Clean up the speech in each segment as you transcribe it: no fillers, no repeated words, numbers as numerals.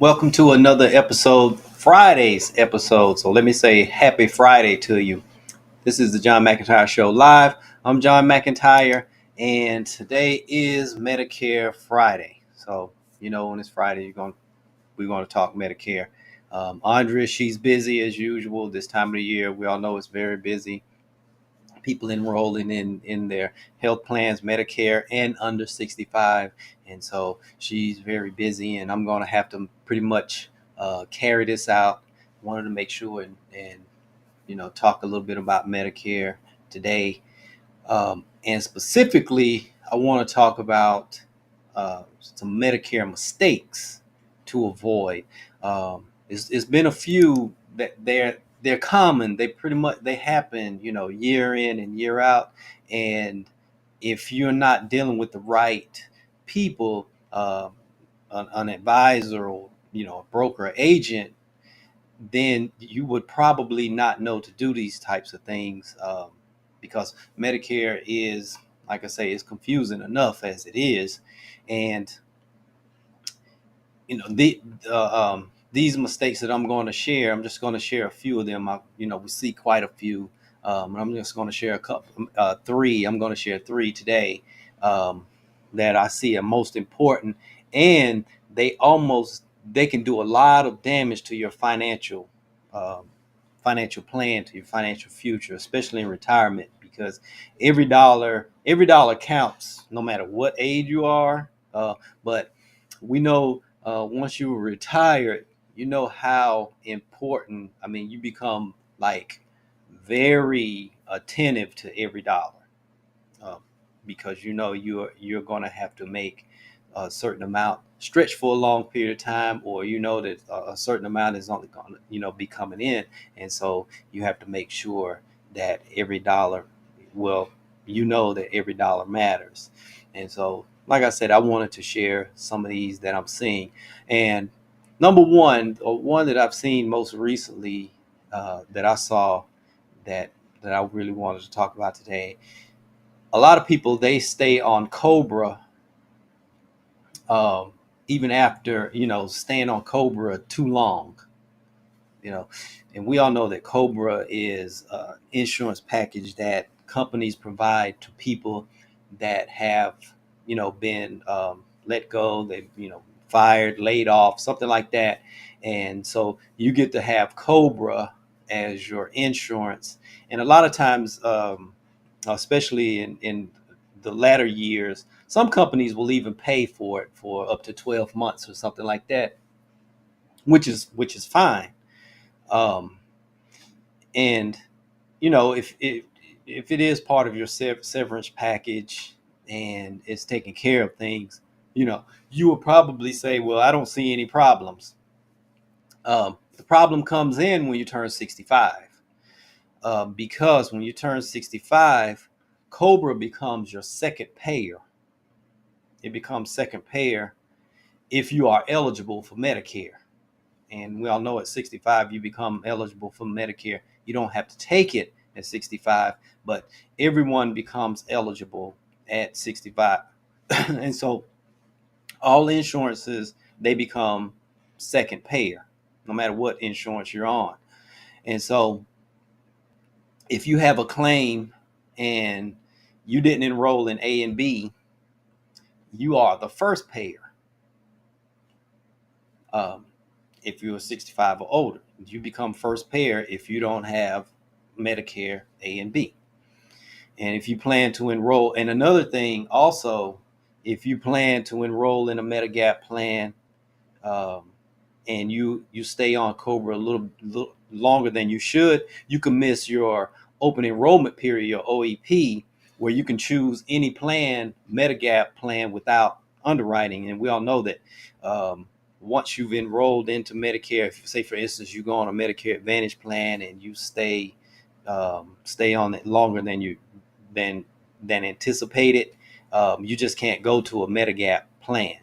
Welcome to another episode, Friday's episode. So let me say happy Friday to you. This is the John McEntyre Show live. I'm John McEntyre, and today is Medicare Friday. So when it's Friday, we're going to talk Medicare. Andrea, she's busy as usual this time of the year. We all know it's very busy. People enrolling in their health plans, Medicare and under 65, and so she's very busy, and I'm going to have to pretty much carry this out. Wanted to make sure and talk a little bit about Medicare today, and specifically I want to talk about some Medicare mistakes to avoid. It's been a few that they're common. They pretty much they happen, year in and year out. And if you're not dealing with the right people, an advisor or a broker or agent, then you would probably not know to do these types of things, because Medicare is, like I say, is confusing enough as it is. And these mistakes that I'm going to share, I'm just going to share a few of them. We see quite a few, and I'm just going to share a couple, three. I'm going to share three today, that I see are most important, and they can do a lot of damage to your um, financial plan, to your financial future, especially in retirement, because every dollar counts, no matter what age you are. But we know, once you retire, you know how important. I mean, you become like very attentive to every dollar, uh, because you're going to have to make a certain amount stretch for a long period of time, or that a certain amount is only going to be coming in, and so you have to make sure that every dollar, well, that every dollar matters. And so, like I said, I wanted to share some of these that I'm seeing. And number one, or one that I've seen most recently, that I saw, that I really wanted to talk about today. A lot of people, they stay on Cobra, um, even after staying on Cobra too long. You know, and we all know that Cobra is an insurance package that companies provide to people that have been let go. They fired, laid off, something like that, and so you get to have Cobra as your insurance. And a lot of times, especially in the latter years, some companies will even pay for it for up to 12 months or something like that, which is fine. Um, and if it is part of your severance package and it's taking care of things, you will probably say, well, I don't see any problems. The problem comes in when you turn 65, because when you turn 65, Cobra becomes your second payer. It becomes second payer if you are eligible for Medicare. And we all know at 65, you become eligible for Medicare. You don't have to take it at 65, but everyone becomes eligible at 65. And so all insurances, they become second payer, no matter what insurance you're on. And so if you have a claim and you didn't enroll in A and B, you are the first payer. Um, if you're 65 or older, you become first payer if you don't have Medicare A and B. And if you plan to enroll, and another thing also, if you plan to enroll in a Medigap plan, um, and you stay on Cobra a little longer than you should, you can miss your open enrollment period, your OEP, where you can choose any plan, Medigap plan, without underwriting. And we all know that, once you've enrolled into Medicare, if you say, for instance, you go on a Medicare Advantage plan and you stay on it longer than anticipated, you just can't go to a Medigap plan.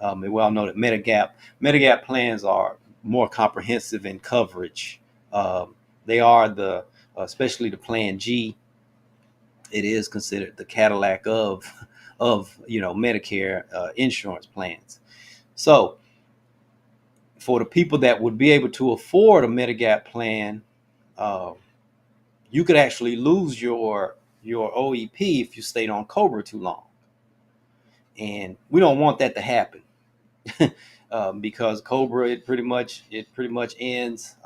And we all know that Medigap plans are more comprehensive in coverage. They are especially the Plan G. It is considered the Cadillac of Medicare insurance plans. So for the people that would be able to afford a Medigap plan, uh, you could actually lose your OEP if you stayed on Cobra too long, and we don't want that to happen. Because Cobra, it pretty much ends.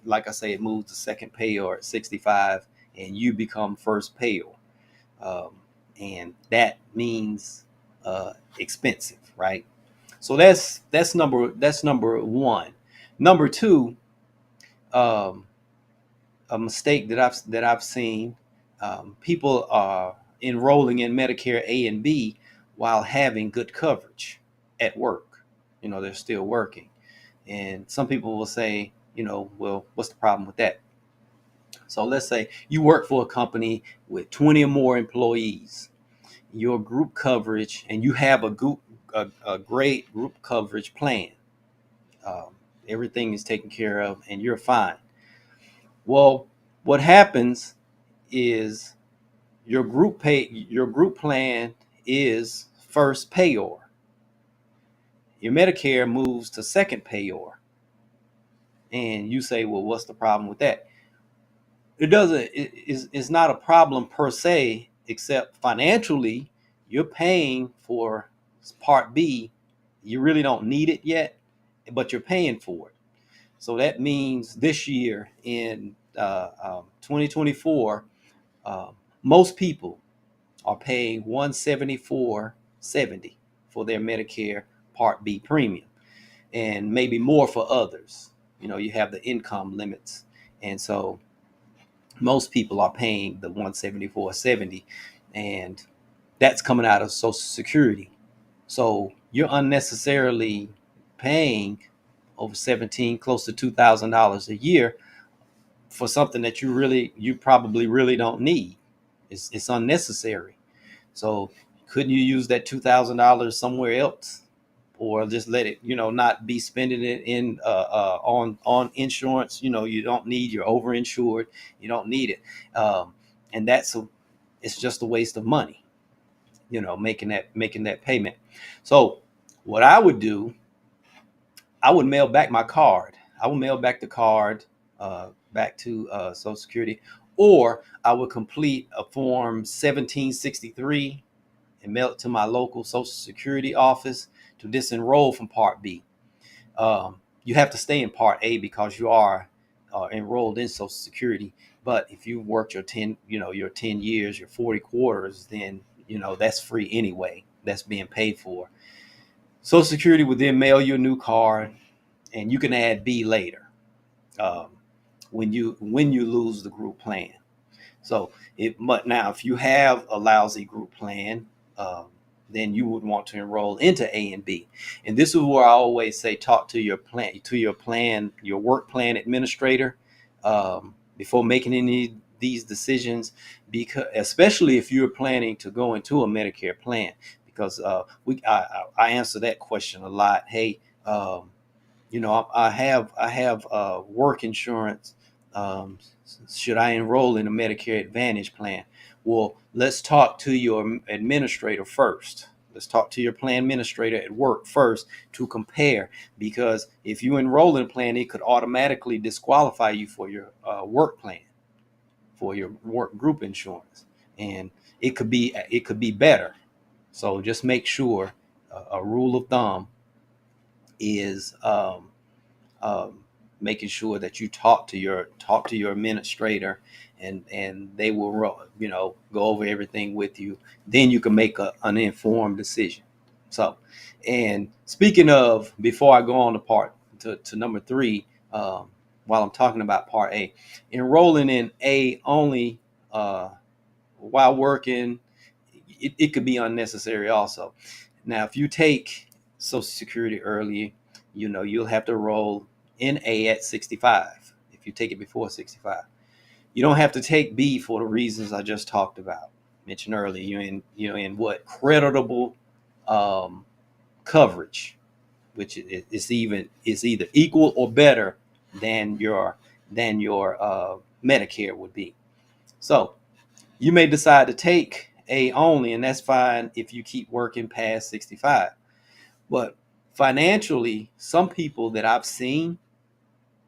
Like I say, it moves to second payor at 65, and you become first payor, um, and that means expensive, right? So that's number one. Number two, um, a mistake that I've seen, people are enrolling in Medicare A and B while having good coverage at work. They're still working, and some people will say, well, what's the problem with that? So let's say you work for a company with 20 or more employees, your group coverage, and you have a great group coverage plan. Um, Everything is taken care of, and you're fine. Well, what happens is your group plan is first payor. Your Medicare moves to second payor, and you say, well, what's the problem with that? It's not a problem per se, except financially you're paying for part B. You really don't need it yet, but you're paying for it. So that means this year in 2024, most people are paying 174.70 for their Medicare Part B premium, and maybe more for others. You have the income limits, and so most people are paying the 174.70, and that's coming out of Social Security. So you're unnecessarily paying over 17, close to $2,000 a year for something that you probably really don't need. It's unnecessary. So couldn't you use that $2,000 somewhere else, or just let it, not be spending it in on insurance? You don't need. You're overinsured. You don't need it, and it's just a waste of money. Making that payment. So what I would do, I would mail back my card. I would mail back the card back to Social Security, or I would complete a form 1763 and mail it to my local Social Security office to disenroll from Part B. You have to stay in Part A because you are enrolled in Social Security. But if you worked your 10 years, your 40 quarters, then that's free anyway. That's being paid for. Social Security would then mail you a new card, and you can add B later um, when you lose the group plan. So now if you have a lousy group plan, um, then you would want to enroll into A and B. And this is where I always say, talk to your work plan administrator before making any of these decisions, because especially if you're planning to go into a Medicare plan, because I answer that question a lot. Hey, I have work insurance. Should I enroll in a Medicare Advantage plan? Well, let's talk to your administrator first. Let's talk to your plan administrator at work first to compare, because if you enroll in a plan, it could automatically disqualify you for your work plan, for your work group insurance, and it could be better. So just make sure, a rule of thumb is um, making sure that you talk to your administrator, and they will go over everything with you. Then you can make an informed decision. So, and speaking of, before I go on to number three, while I'm talking about Part A, enrolling in A only uh, while working, it could be unnecessary also. Now, if you take Social Security early, you'll have to roll in A at 65 if you take it before 65. You don't have to take B for the reasons I just talked about, mentioned earlier. You're in what, creditable um, coverage, which is either equal or better than your Medicare would be. So you may decide to take A only, and that's fine if you keep working past 65. But financially, some people that I've seen,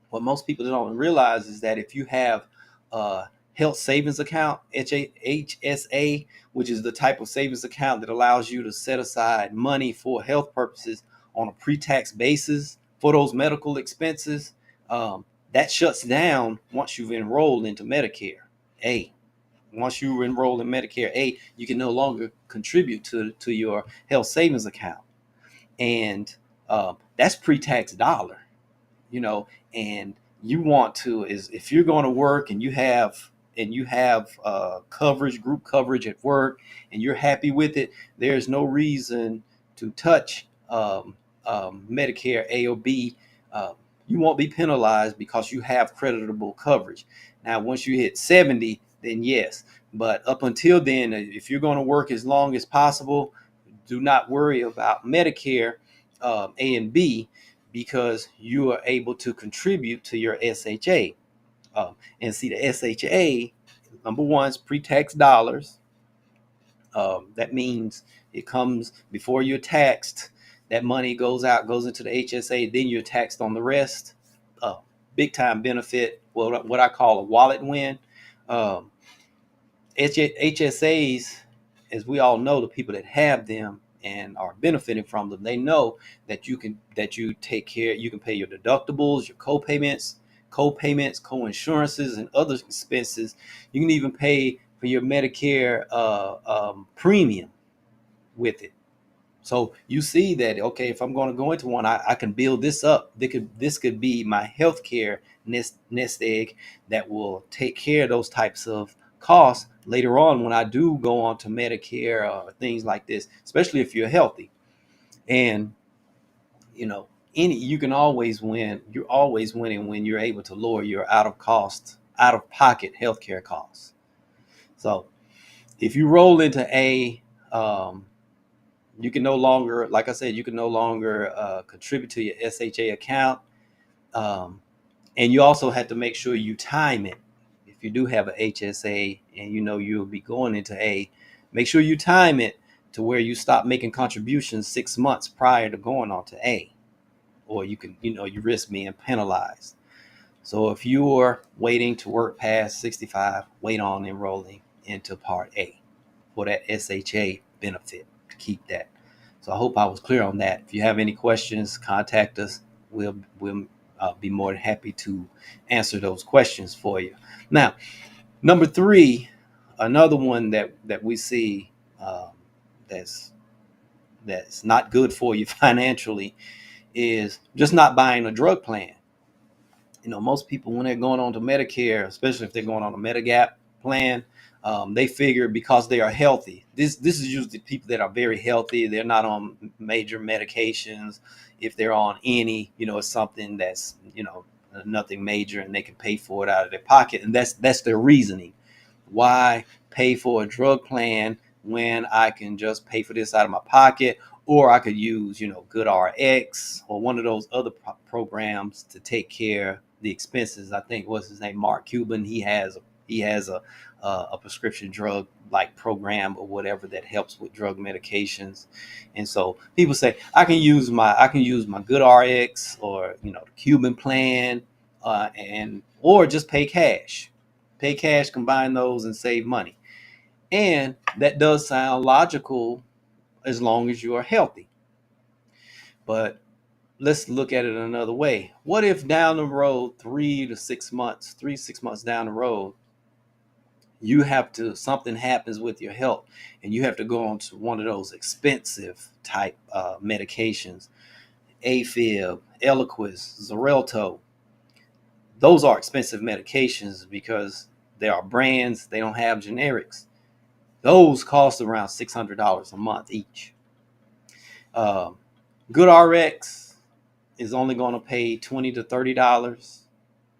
what most people don't realize is that if you have a health savings account, HSA, which is the type of savings account that allows you to set aside money for health purposes on a pre-tax basis for those medical expenses, that shuts down once you've enrolled into Medicare A. Once you enroll in Medicare A, you can no longer contribute to your health savings account. And that's pre-tax dollar, you know, and you want to, is if you're going to work and you have coverage, group coverage at work, and you're happy with it, there's no reason to touch Medicare A or B. You won't be penalized because you have creditable coverage. Now, once you hit 70, then yes, but up until then, if you're going to work as long as possible, do not worry about Medicare A and B, because you are able to contribute to your SHA. And see, the SHA, number one, is pre-tax dollars. That means it comes before you're taxed. That money goes into the HSA, then you're taxed on the rest. Big time benefit, what I call a wallet win. HSAs, as we all know, the people that have them and are benefiting from them, they know that you take care, you can pay your deductibles, your co-payments, co-insurances, and other expenses. You can even pay for your Medicare premium with it. So you see that, okay, if I'm going to go into one, I can build this up. This could be my healthcare nest egg that will take care of those types of costs later on when I do go on to Medicare or things like this, especially if you're healthy. And you can always win. You're always winning when you're able to lower your out of pocket healthcare costs. So if you roll into A, you can no longer, like I said, contribute to your SHA account. And you also have to make sure you time it. If you do have a HSA and you'll be going into A, make sure you time it to where you stop making contributions 6 months prior to going on to A, or you risk being penalized. So if you're waiting to work past 65, wait on enrolling into Part A for that SHA benefit to keep that. So I hope I was clear on that. If you have any questions, contact us. We'll be more than happy to answer those questions for you. Now, number 3, another one that we see that's not good for you financially is just not buying a drug plan. Most people, when they're going on to Medicare, especially if they're going on a Medigap plan, they figure because they are healthy. This is usually people that are very healthy. They're not on major medications. If they're on any, it's something that's nothing major, and they can pay for it out of their pocket, and that's their reasoning. Why pay for a drug plan when I can just pay for this out of my pocket, or I could use GoodRx or one of those other programs to take care of the expenses. I think, what's his name, Mark Cuban, he has a prescription drug like program or whatever that helps with drug medications. And so people say I can use my GoodRx or the Cuban plan, or just pay cash, combine those and save money. And that does sound logical as long as you are healthy. But let's look at it another way. What if down the road, 3 to 6 months down the road, something happens with your health and you have to go on to one of those expensive type medications, AFib, Eliquis, Xarelto. Those are expensive medications because they are brands, they don't have generics. Those cost around $600 a month each. GoodRx is only going to pay $20 to $30.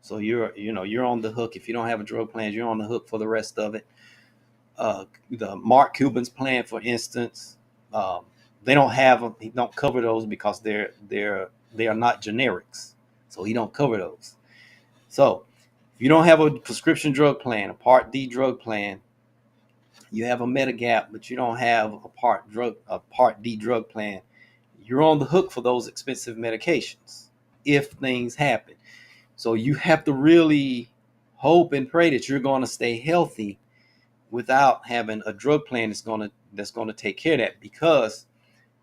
So you're on the hook. If you don't have a drug plan, you're on the hook for the rest of it. The Mark Cuban's plan, for instance, they don't have them. He don't cover those because they are not generics. So he don't cover those. So if you don't have a prescription drug plan, a Part D drug plan, you have a Medigap, but you don't have a Part D drug plan, you're on the hook for those expensive medications if things happen. So you have to really hope and pray that you're going to stay healthy without having a drug plan that's going to take care of that. Because,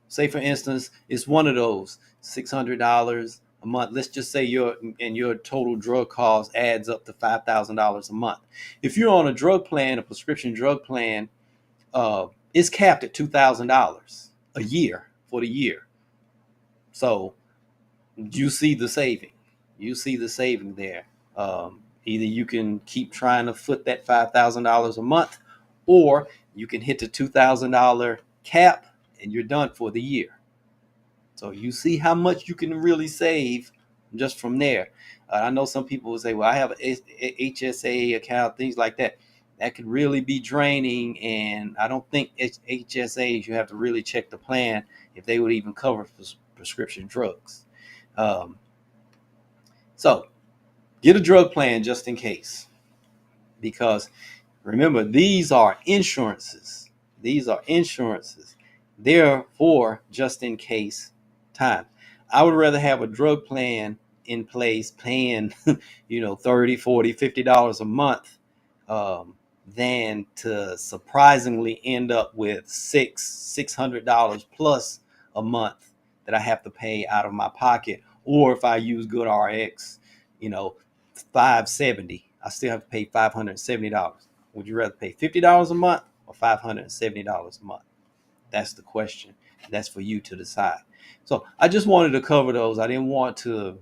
say for instance, it's one of those $600 a month. Let's just say your total drug cost adds up to $5,000 a month. If you're on a drug plan, a prescription drug plan, it's capped at $2,000 a year for the year. So you see the saving. You see the saving there. Either you can keep trying to foot that $5,000 a month, or you can hit the $2,000 cap and you're done for the year. So you see how much you can really save just from there. I know some people will say, well, I have a HSA account, things like that. That could really be draining. And I don't think HSAs, you have to really check the plan if they would even cover prescription drugs. So get a drug plan just in case, because remember, these are insurances. These are insurances. They're for just in case time. I would rather have a drug plan in place paying, $30, $40, $50 a month, than to surprisingly end up with $600 plus a month that I have to pay out of my pocket. Or if I use Good RX, $570, I still have to pay $570. Would you rather pay $50 a month or $570 a month? That's the question. That's for you to decide. So I just wanted to cover those. I didn't want to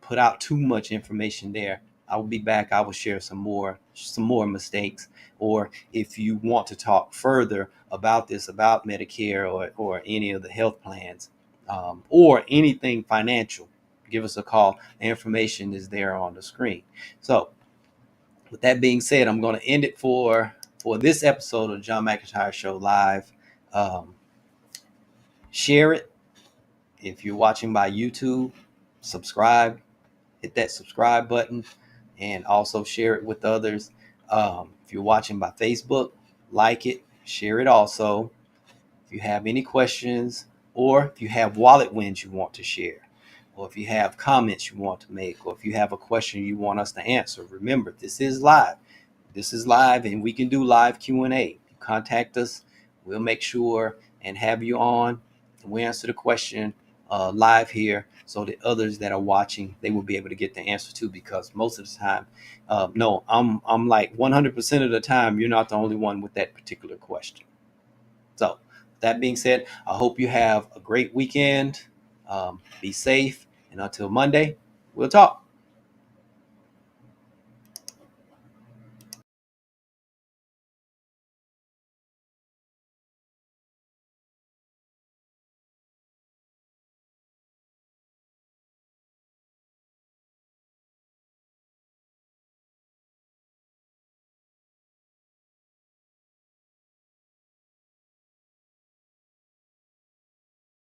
put out too much information there. I will be back. I will share some more mistakes. Or if you want to talk further about this, about Medicare or any of the health plans, or anything financial, give us a call. The information is there on the screen. So with that being said, I'm going to end it for this episode of John McEntyre Show Live. Share it. If you're watching by YouTube, subscribe. Hit that subscribe button, and also share it with others. If you're watching by Facebook, like it, share it also. If you have any questions, or if you have wallet wins you want to share, or if you have comments you want to make, or if you have a question you want us to answer, remember, this is live. This is live, and we can do live Q&A. Contact us. We'll make sure and have you on. We answer the question live here, so that others that are watching, they will be able to get the answer too. Because most of the time, no, I'm like 100% of the time, you're not the only one with that particular question. So that being said, I hope you have a great weekend. Be safe, and until Monday, we'll talk.